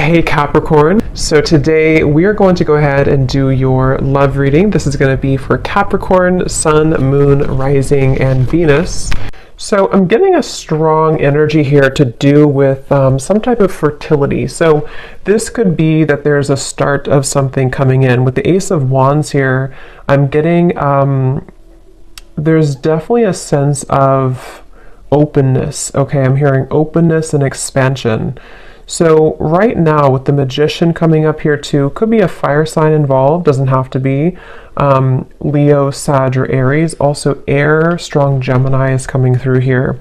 Hey Capricorn, so today we are going to go ahead and do your love reading. This is going to be for Capricorn, Sun, Moon, Rising, and Venus. So I'm getting a strong energy here to do with some type of fertility. So this could be that there's a start of something coming in. With the Ace of Wands here, I'm getting, there's definitely a sense of openness. Okay, I'm hearing openness and expansion. So right now with the Magician coming up here too, could be a fire sign involved, doesn't have to be. Leo, Sag, or Aries. Also air, strong Gemini is coming through here.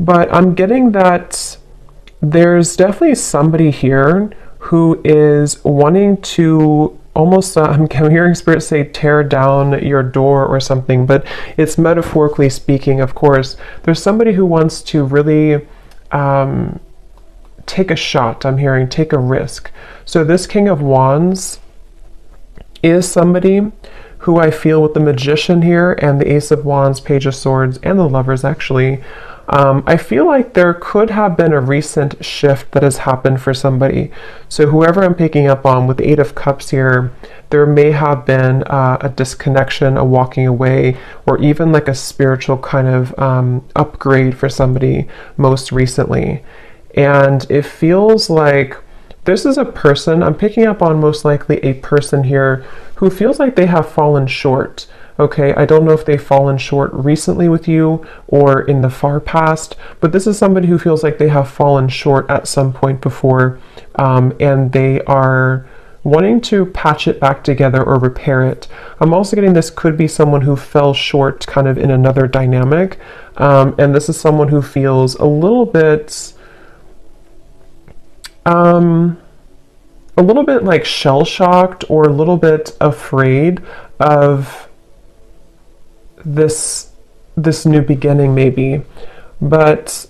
But I'm getting that there's definitely somebody here who is wanting to almost, I'm hearing Spirit say tear down your door or something, but it's metaphorically speaking, of course. There's somebody who wants to really take a shot. I'm hearing take a risk. So this King of Wands is somebody who I feel with the Magician here and the Ace of Wands, Page of Swords, and the Lovers actually, I feel like there could have been a recent shift that has happened for somebody. So whoever I'm picking up on with the Eight of Cups here, there may have been a disconnection, a walking away, or even like a spiritual kind of upgrade for somebody most recently. And it feels like this is a person, I'm picking up on most likely a person here who feels like they have fallen short. Okay, I don't know if they've fallen short recently with you or in the far past, but this is somebody who feels like they have fallen short at some point before, and they are wanting to patch it back together or repair it. I'm also getting this could be someone who fell short kind of in another dynamic, and this is someone who feels a little bit like shell-shocked or a little bit afraid of this new beginning maybe. But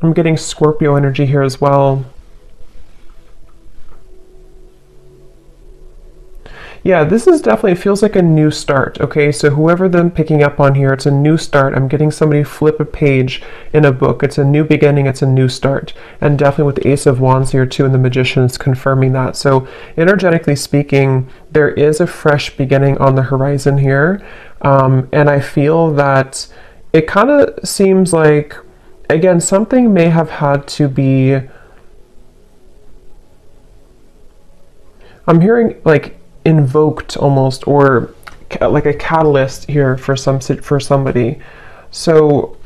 I'm getting Scorpio energy here as well. Yeah, this is definitely, it feels like a new start, okay? So whoever I'm picking up on here, it's a new start. I'm getting somebody flip a page in a book. It's a new beginning, it's a new start. And definitely with the Ace of Wands here too, and the Magician is confirming that. So energetically speaking, there is a fresh beginning on the horizon here. And I feel that it kind of seems like, again, something may have had to be, I'm hearing like invoked almost, or like a catalyst here for somebody. So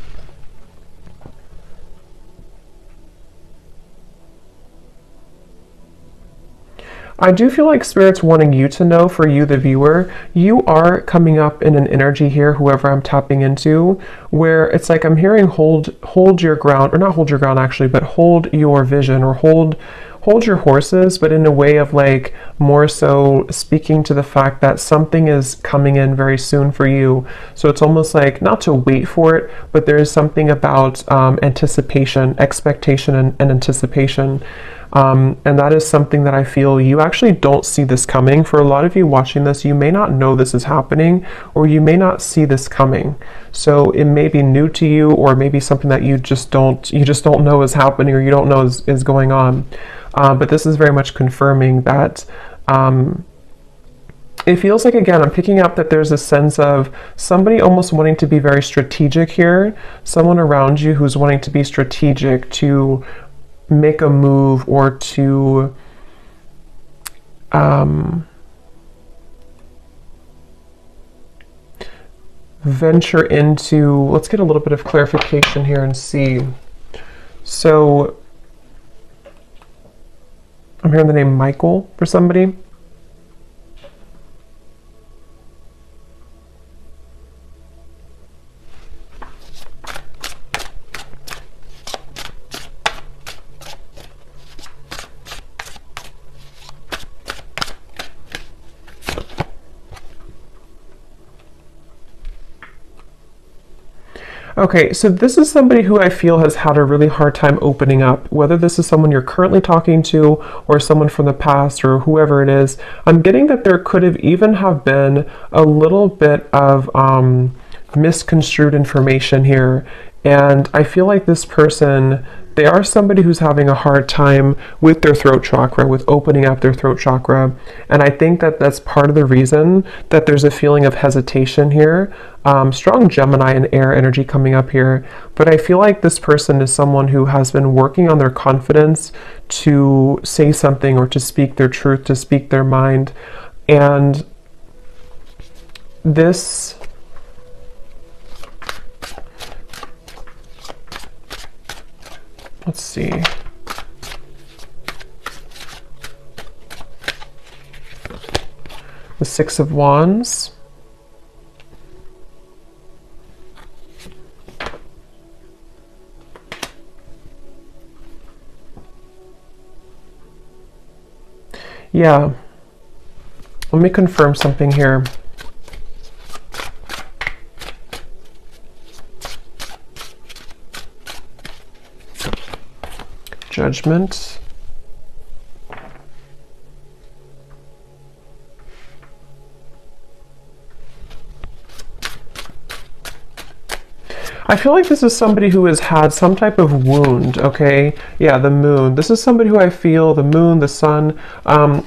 I do feel like Spirit's wanting you to know, for you the viewer, you are coming up in an energy here, whoever I'm tapping into, where it's like I'm hearing hold your ground, or not hold your ground actually, but hold your vision, or hold your horses, but in a way of like more so speaking to the fact that something is coming in very soon for you. So it's almost like not to wait for it, but there is something about anticipation, expectation, and anticipation. And that is something that I feel you actually don't see this coming. For a lot of you watching this, you may not know this is happening, or you may not see this coming. So it may be new to you, or maybe something that you just don't know is happening, or you don't know is going on. But this is very much confirming that it feels like, again, I'm picking up that there's a sense of somebody almost wanting to be very strategic here, someone around you who's wanting to be strategic to make a move, or to venture into, let's get a little bit of clarification here and see. So I'm hearing the name Michael for somebody. Okay, so this is somebody who I feel has had a really hard time opening up, whether this is someone you're currently talking to or someone from the past or whoever it is. I'm getting that there could have even have been a little bit of misconstrued information here. And I feel like this person They are somebody who's having a hard time with their throat chakra, with opening up their throat chakra. And I think that that's part of the reason that there's a feeling of hesitation here. Strong Gemini and air energy coming up here. But I feel like this person is someone who has been working on their confidence to say something or to speak their truth, to speak their mind. And this... Let's see. The Six of Wands. Yeah. Let me confirm something here. Judgment. I feel like this is somebody who has had some type of wound, okay? Yeah, the moon. This is somebody who I feel, the moon, the sun.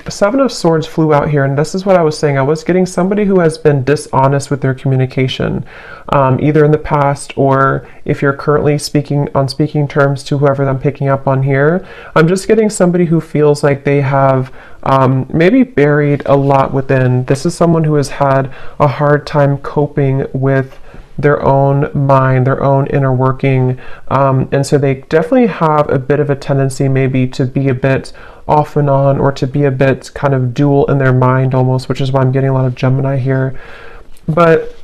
Seven of Swords flew out here, and this is what I was saying. I was getting somebody who has been dishonest with their communication, either in the past or if you're currently speaking on speaking terms to whoever I'm picking up on here. I'm just getting somebody who feels like they have maybe buried a lot within. This is someone who has had a hard time coping with their own mind, their own inner working. And so they definitely have a bit of a tendency maybe to be a bit off and on, or to be a bit kind of dual in their mind almost, which is why I'm getting a lot of Gemini here. But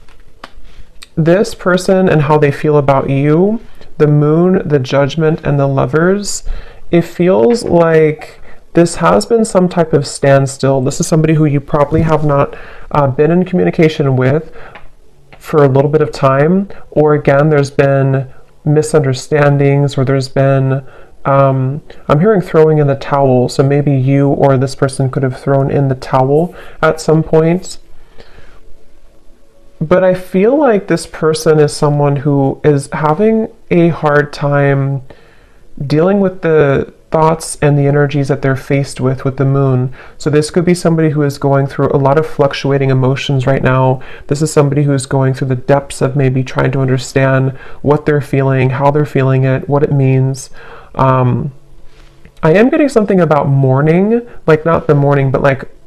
this person and how they feel about you, the moon, the judgment, and the lovers, it feels like this has been some type of standstill. This is somebody who you probably have not been in communication with for a little bit of time, or again, there's been misunderstandings, or there's been, I'm hearing throwing in the towel, so maybe you or this person could have thrown in the towel at some point. But I feel like this person is someone who is having a hard time dealing with the thoughts and the energies that they're faced with the moon. So this could be somebody who is going through a lot of fluctuating emotions right now. This is somebody who's going through the depths of maybe trying to understand what they're feeling, how they're feeling it, what it means. I am getting something about mourning, like not the mourning, but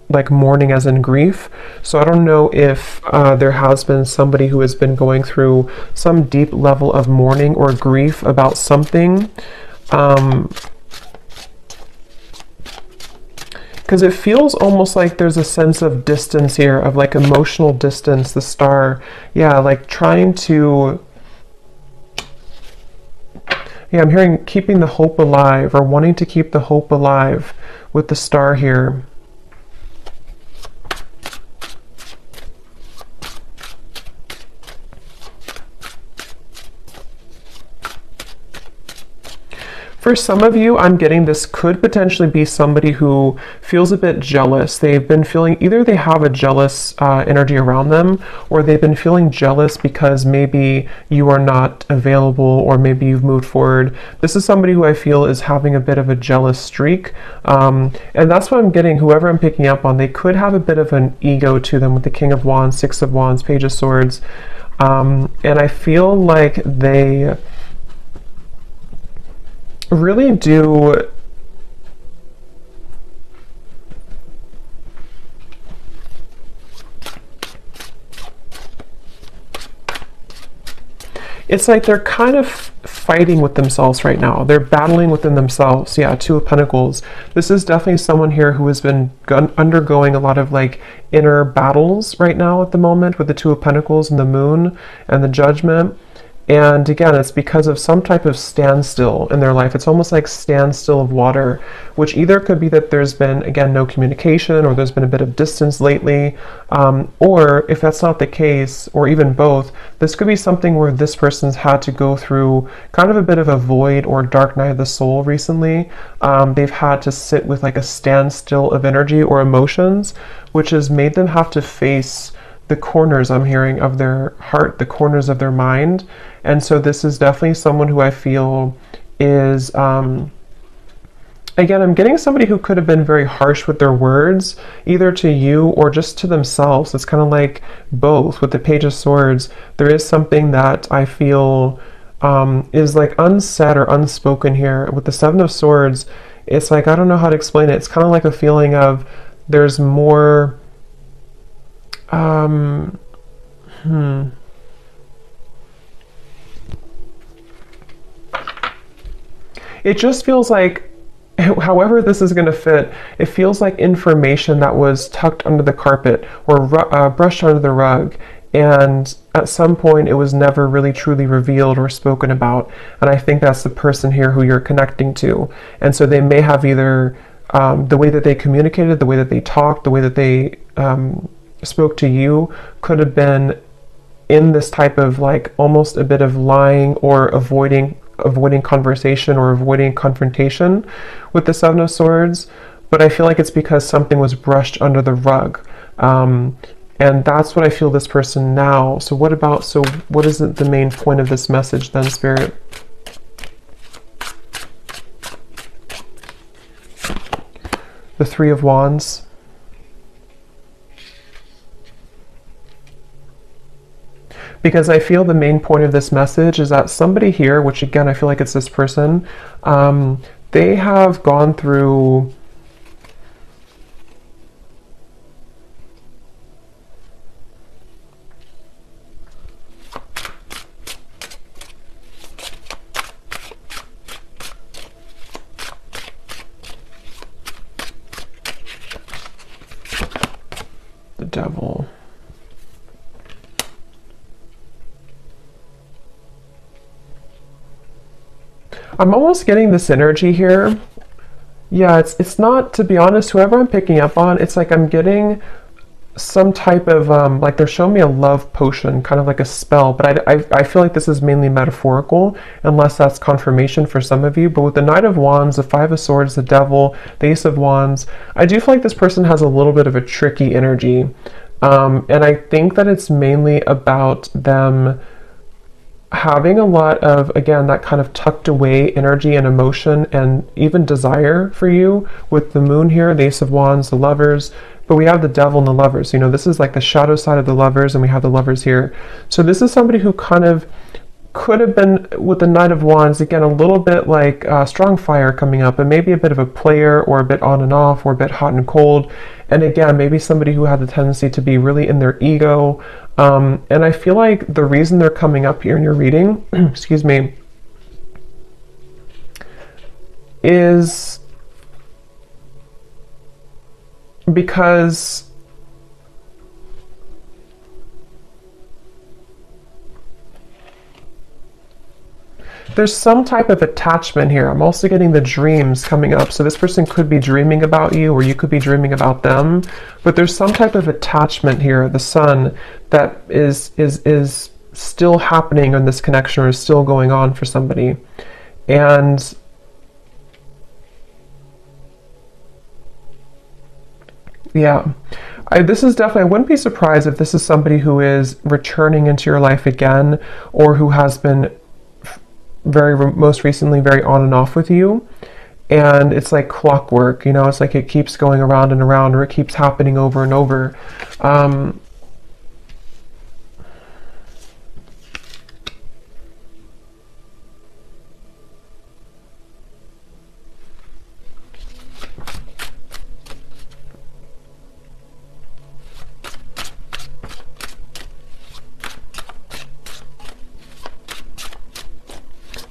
like mourning as in grief. So I don't know if there has been somebody who has been going through some deep level of mourning or grief about something. Because it feels almost like there's a sense of distance here, of like emotional distance, the star. Yeah, like trying to... Yeah, I'm hearing keeping the hope alive, or wanting to keep the hope alive with the star here. For some of you, I'm getting this could potentially be somebody who feels a bit jealous. They've been feeling, either they have a jealous energy around them, or they've been feeling jealous because maybe you are not available, or maybe you've moved forward. This is somebody who I feel is having a bit of a jealous streak. And that's what I'm getting, whoever I'm picking up on, they could have a bit of an ego to them with the King of Wands, Six of Wands, Page of Swords. And I feel like they really do it's like they're kind of fighting with themselves right now. They're battling within themselves. Yeah, Two of Pentacles. This is definitely someone here who has been undergoing a lot of like inner battles right now at the moment with the Two of Pentacles and the moon and the judgment. And again, it's because of some type of standstill in their life. It's almost like standstill of water, which either could be that there's been, again, no communication, or there's been a bit of distance lately. Or if that's not the case, or even both, this could be something where this person's had to go through kind of a bit of a void or dark night of the soul recently. They've had to sit with like a standstill of energy or emotions, which has made them have to face the corners, I'm hearing, of their heart, the corners of their mind. And so this is definitely someone who I feel is, again, I'm getting somebody who could have been very harsh with their words, either to you or just to themselves. It's kind of like both. With the Page of Swords, there is something that I feel is like unsaid or unspoken here. With the Seven of Swords, it's like, I don't know how to explain it. It's kind of like a feeling of there's more, it just feels like, however this is going to fit, it feels like information that was tucked under the carpet or brushed under the rug, and at some point it was never really truly revealed or spoken about. And I think that's the person here who you're connecting to. And so they may have either the way that they communicated, the way that they talked, the way that they spoke to you could have been in this type of like almost a bit of lying or avoiding conversation or avoiding confrontation with the Seven of Swords. But I feel like it's because something was brushed under the rug. And that's what I feel this person now. So what is the main point of this message then, Spirit? The Three of Wands. Because I feel the main point of this message is that somebody here, which again, I feel like it's this person, they have gone through the Devil. I'm almost getting this energy here. Yeah, it's not, to be honest, whoever I'm picking up on, it's like I'm getting some type of, like they're showing me a love potion, kind of like a spell, but I feel like this is mainly metaphorical, unless that's confirmation for some of you. But with the Knight of Wands, the Five of Swords, the Devil, the Ace of Wands, I do feel like this person has a little bit of a tricky energy. And I think that it's mainly about them having a lot of, again, that kind of tucked away energy and emotion and even desire for you with the Moon here, the Ace of Wands, the Lovers, but we have the Devil and the Lovers. You know, this is like the shadow side of the Lovers, and we have the Lovers here. So this is somebody who kind of could have been, with the Knight of Wands, again, a little bit like strong fire coming up, and maybe a bit of a player, or a bit on and off, or a bit hot and cold. And again, maybe somebody who had the tendency to be really in their ego. And I feel like the reason they're coming up here in your reading, excuse me, is because there's some type of attachment here. I'm also getting the dreams coming up. So this person could be dreaming about you, or you could be dreaming about them. But there's some type of attachment here, the Sun, that is still happening in this connection, or is still going on for somebody. And yeah, this is definitely, I wouldn't be surprised if this is somebody who is returning into your life again, or who has been most recently very on and off with you. And it's like clockwork, you know, it's like it keeps going around and around, or it keeps happening over and over.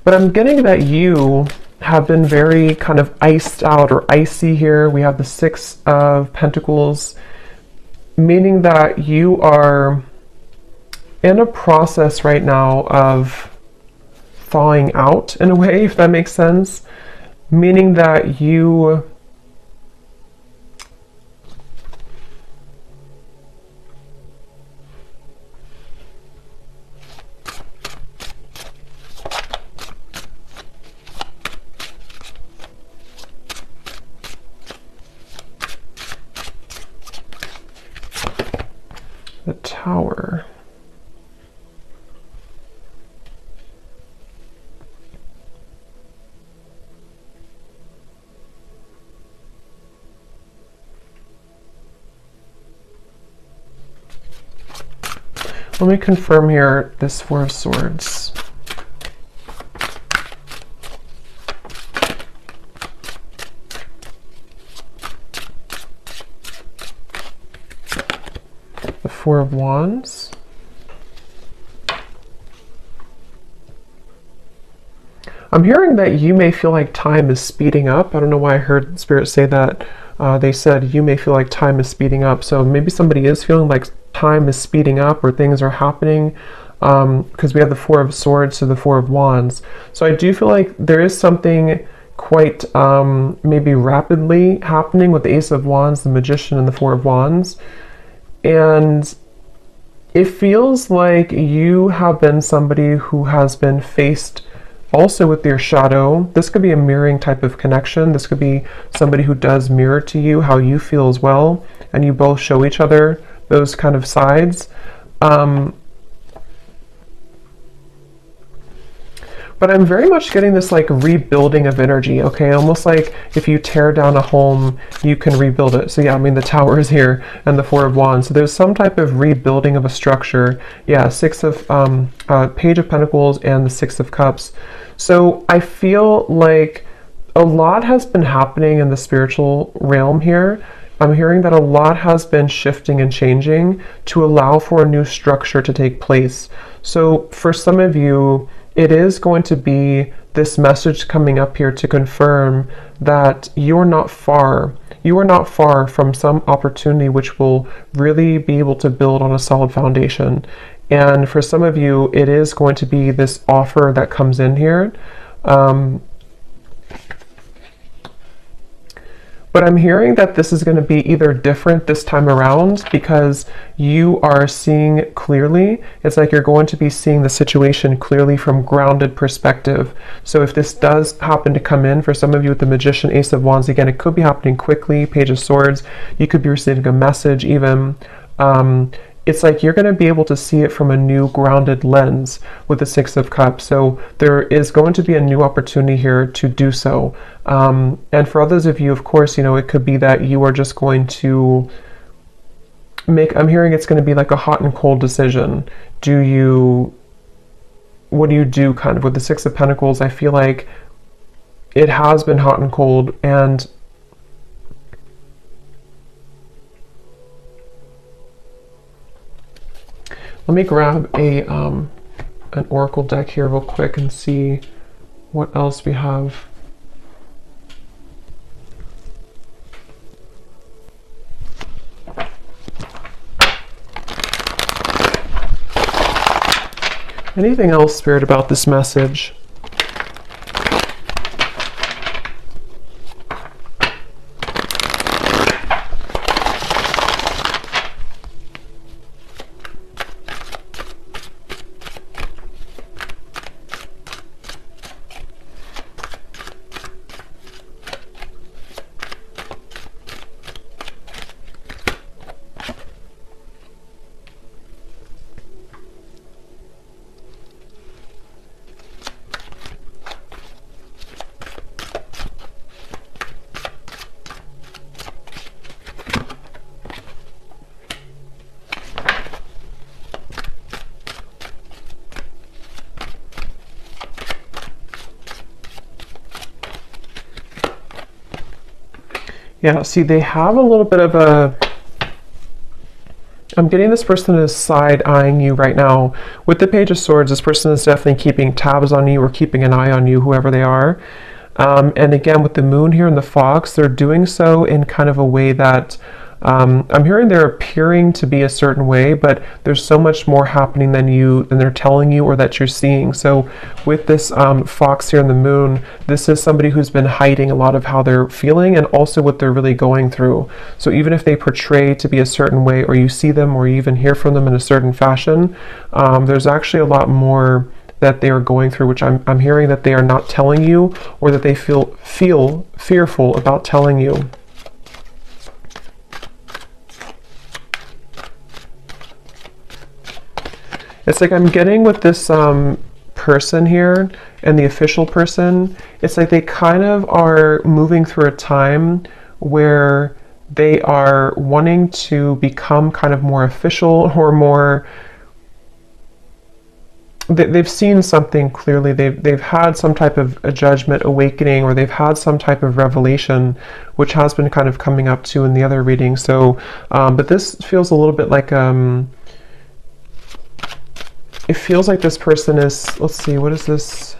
But I'm getting that you have been very kind of iced out or icy here. We have the Six of Pentacles, meaning that you are in a process right now of thawing out, in a way, if that makes sense. Meaning that you the Tower. Let me confirm here this Four of Swords. The Four of Wands. I'm hearing that you may feel like time is speeding up. I don't know why I heard Spirit say that. They said you may feel like time is speeding up. So maybe somebody is feeling like time is speeding up or things are happening, because we have the Four of Swords to the Four of Wands. So I do feel like there is something quite maybe rapidly happening with the Ace of Wands, the Magician, and the Four of Wands. And it feels like you have been somebody who has been faced also with your shadow. This could be a mirroring type of connection. This could be somebody who does mirror to you how you feel as well, and you both show each other those kind of sides. But I'm very much getting this like rebuilding of energy, okay? Almost like if you tear down a home, you can rebuild it. So yeah, I mean, the Tower is here and the Four of Wands. So there's some type of rebuilding of a structure. Yeah, Page of Pentacles and the Six of Cups. So I feel like a lot has been happening in the spiritual realm here. I'm hearing that a lot has been shifting and changing to allow for a new structure to take place. So for some of you, it is going to be this message coming up here to confirm that you're not far. You are not far from some opportunity which will really be able to build on a solid foundation. And for some of you, it is going to be this offer that comes in here. But I'm hearing that this is going to be either different this time around because you are seeing clearly. It's like you're going to be seeing the situation clearly from grounded perspective. So if this does happen to come in for some of you with the Magician, Ace of Wands, again, it could be happening quickly, Page of Swords. You could be receiving a message even. It's like you're going to be able to see it from a new grounded lens with the Six of Cups. So there is going to be a new opportunity here to do so. And for others of you, of course, you know, it could be that you are just going to I'm hearing it's going to be like a hot and cold decision. What do you do kind of with the Six of Pentacles? I feel like it has been hot and cold, and let me grab an oracle deck here real quick and see what else we have. Anything else, Spirit, about this message? Yeah, see, they have a little bit of I'm getting this person is side-eyeing you right now. With the Page of Swords, this person is definitely keeping tabs on you or keeping an eye on you, whoever they are. And again, with the Moon here and the Fox, they're doing so in kind of a way that I'm hearing they're appearing to be a certain way, but there's so much more happening than they're telling you or that you're seeing. So with this Fox here and the Moon, this is somebody who's been hiding a lot of how they're feeling and also what they're really going through. So even if they portray to be a certain way, or you see them or you even hear from them in a certain fashion, there's actually a lot more that they are going through, which I'm hearing that they are not telling you, or that they feel fearful about telling you. It's like I'm getting with this person here and the official person, it's like they kind of are moving through a time where they are wanting to become kind of more official or more they've seen something clearly. They've had some type of a judgment awakening, or they've had some type of revelation, which has been kind of coming up too in the other reading. So, but this feels a little bit like it feels like this person is. Let's see, what is this?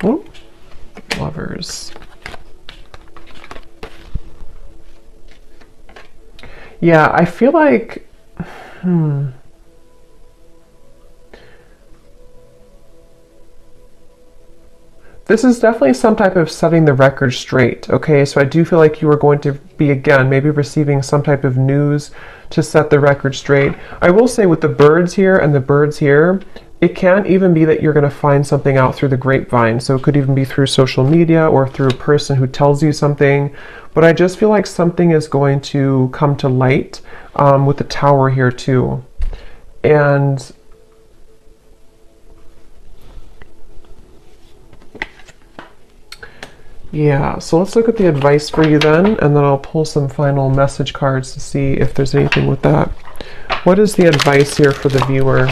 Ooh, Lovers. Yeah, I feel like, this is definitely some type of setting the record straight, okay? So I do feel like you are going to be, again, maybe receiving some type of news to set the record straight. I will say with the birds here and the birds here, it can even be that you're going to find something out through the grapevine. So it could even be through social media or through a person who tells you something. But I just feel like something is going to come to light with the Tower here too. And yeah, so let's look at the advice for you then, and then I'll pull some final message cards to see if there's anything with that. What is the advice here for the viewer?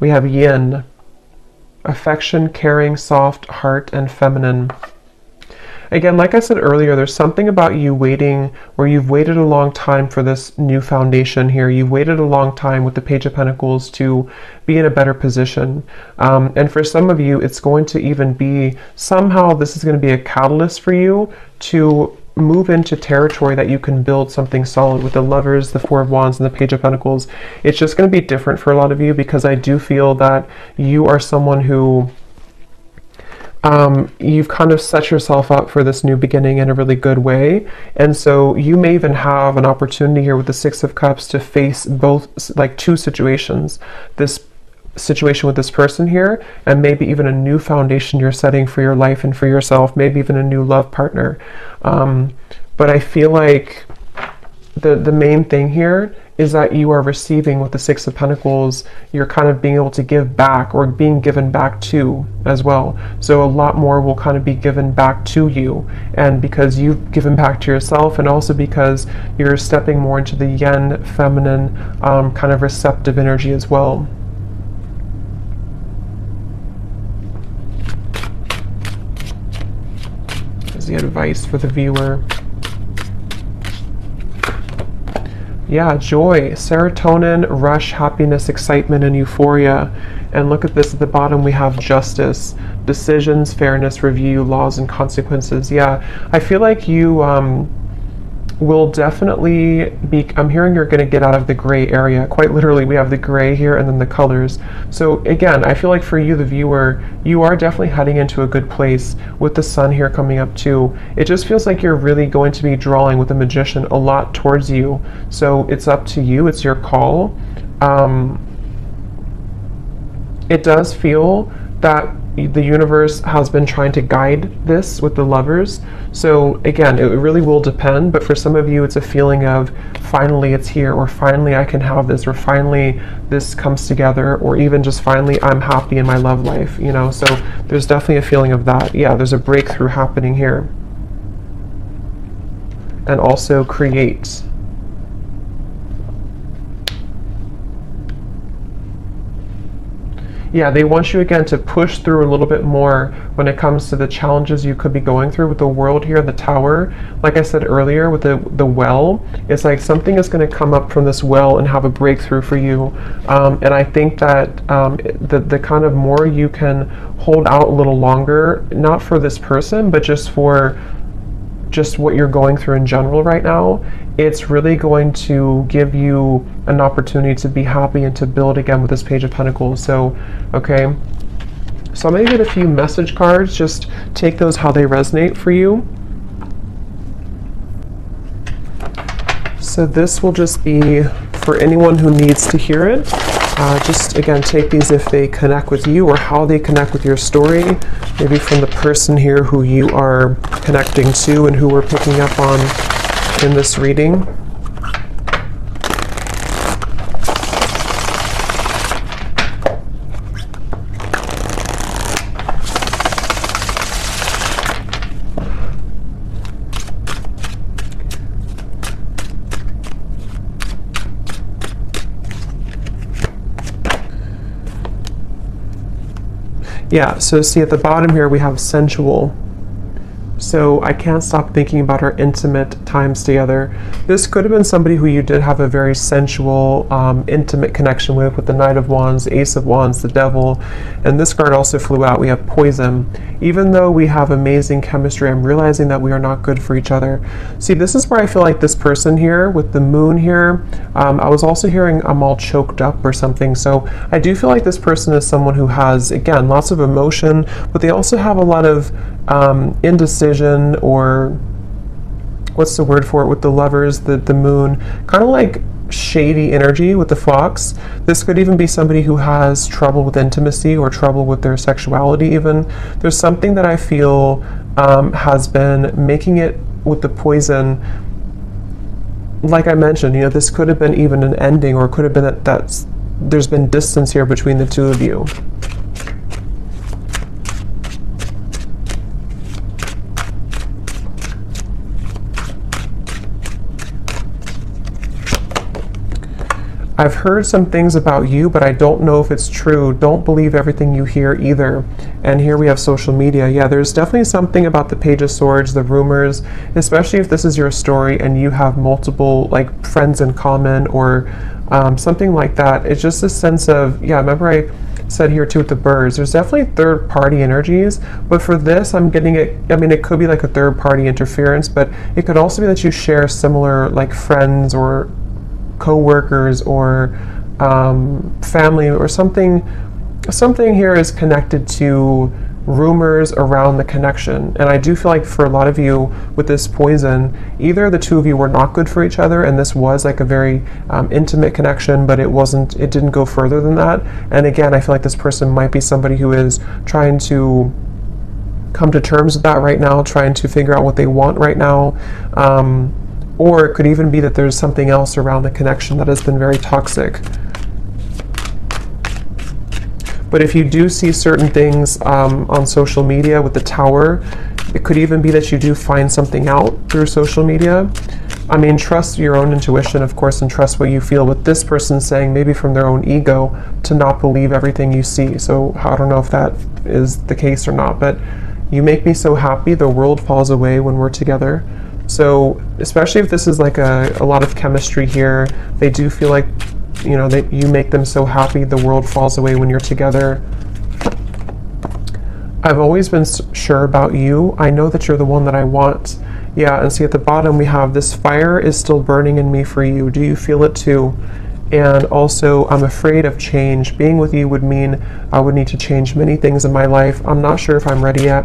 We have yin, affection, caring, soft, heart, and feminine. Again, like I said earlier, there's something about you waiting, where you've waited a long time for this new foundation here. You've waited a long time with the Page of Pentacles to be in a better position. And for some of you, it's going to even be, somehow this is going to be a catalyst for you to move into territory that you can build something solid with the Lovers, the Four of Wands, and the Page of Pentacles. It's just going to be different for a lot of you, because I do feel that you are someone who you've kind of set yourself up for this new beginning in a really good way. And so you may even have an opportunity here with the Six of Cups to face both, like two situations. This situation with this person here, and maybe even a new foundation you're setting for your life and for yourself, maybe even a new love partner. But I feel like the main thing here is that you are receiving with the Six of Pentacles. You're kind of being able to give back, or being given back to as well. So a lot more will kind of be given back to you, and because you've given back to yourself, and also because you're stepping more into the yin, feminine, kind of receptive energy as well. Is the advice for the viewer. Yeah, joy, serotonin, rush, happiness, excitement, and euphoria. And look at this at the bottom, we have justice, decisions, fairness, review, laws, and consequences. Yeah, I feel like you will definitely be, I'm hearing you're going to get out of the gray area. Quite literally, we have the gray here and then the colors. So again, I feel like for you, the viewer, you are definitely heading into a good place with the sun here coming up too. It just feels like you're really going to be drawing with the Magician a lot towards you. So it's up to you. It's your call. It does feel that the universe has been trying to guide this with the Lovers. So again, it really will depend, but for some of you, it's a feeling of finally it's here, or finally I can have this, or finally this comes together, or even just finally I'm happy in my love life, you know? So there's definitely a feeling of that. Yeah, there's a breakthrough happening here. And also create. Yeah, they want you again to push through a little bit more when it comes to the challenges you could be going through with the World here, the Tower. Like I said earlier with the well, it's like something is going to come up from this well and have a breakthrough for you. And I think that the kind of more you can hold out a little longer, not for this person, but just for just what you're going through in general right now, it's really going to give you an opportunity to be happy and to build again with this Page of Pentacles. So, okay. So I'm going to get a few message cards. Just take those how they resonate for you. So this will just be for anyone who needs to hear it. Just again, take these if they connect with you or how they connect with your story. Maybe from the person here who you are connecting to and who we're picking up on in this reading. Yeah, so see at the bottom here we have sensual. So I can't stop thinking about our intimate times together. This could have been somebody who you did have a very sensual, intimate connection with the Knight of Wands, the Ace of Wands, the Devil, and this card also flew out. We have poison. Even though we have amazing chemistry, I'm realizing that we are not good for each other. See, this is where I feel like this person here with the moon here, I was also hearing I'm all choked up or something. So I do feel like this person is someone who has, again, lots of emotion, but they also have a lot of indecision, or what's the word for it with the Lovers, the moon, kind of like shady energy with the Fox. This could even be somebody who has trouble with intimacy or trouble with their sexuality even. There's something that I feel has been making it with the poison. Like I mentioned, you know, this could have been even an ending, or it could have been that there's been distance here between the two of you. I've heard some things about you, but I don't know if it's true. Don't believe everything you hear either. And here we have social media. Yeah, there's definitely something about the Page of Swords, the rumors, especially if this is your story and you have multiple like friends in common or something like that. It's just a sense of, yeah, remember I said here too with the birds, there's definitely third party energies, but for this I'm getting it, I mean, it could be like a third party interference, but it could also be that you share similar like friends or co-workers or family or something here is connected to rumors around the connection. And I do feel like for a lot of you with this poison, either the two of you were not good for each other and this was like a very intimate connection, but it didn't go further than that. And again, I feel like this person might be somebody who is trying to come to terms with that right now, trying to figure out what they want right now. Or it could even be that there's something else around the connection that has been very toxic. But if you do see certain things on social media with the Tower, it could even be that you do find something out through social media. I mean, trust your own intuition, of course, and trust what you feel. With this person saying, maybe from their own ego, to not believe everything you see. So I don't know if that is the case or not, but you make me so happy, the world falls away when we're together. So especially if this is like a lot of chemistry here, they do feel like, you know, that you make them so happy, the world falls away when you're together. I've always been sure about you. I know that you're the one that I want. Yeah, and see at the bottom we have this fire is still burning in me for you. Do you feel it too? And also, I'm afraid of change. Being with you would mean I would need to change many things in my life. I'm not sure if I'm ready yet.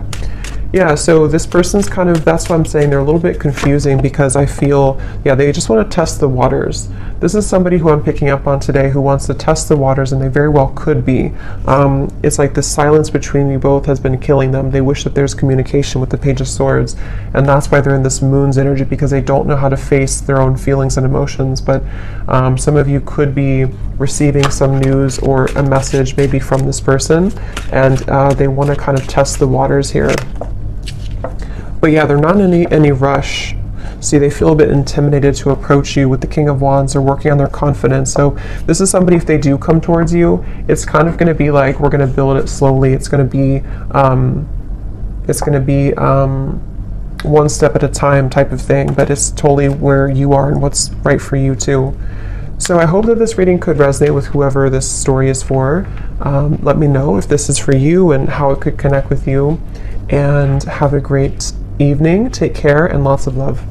Yeah, so this person's kind of, that's why I'm saying they're a little bit confusing, because I feel, yeah, they just want to test the waters. This is somebody who I'm picking up on today who wants to test the waters, and they very well could be. It's like the silence between you both has been killing them. They wish that there's communication with the Page of Swords, and that's why they're in this Moon's energy, because they don't know how to face their own feelings and emotions. But some of you could be receiving some news or a message maybe from this person, and they want to kind of test the waters here. But yeah, they're not in any rush. See, they feel a bit intimidated to approach you. With the King of Wands, they're working on their confidence. So this is somebody, if they do come towards you, it's kind of going to be like, we're going to build it slowly. It's going to be one step at a time type of thing, but it's totally where you are and what's right for you too. So I hope that this reading could resonate with whoever this story is for. Let me know if this is for you and how it could connect with you, and have a great evening. Take care and lots of love.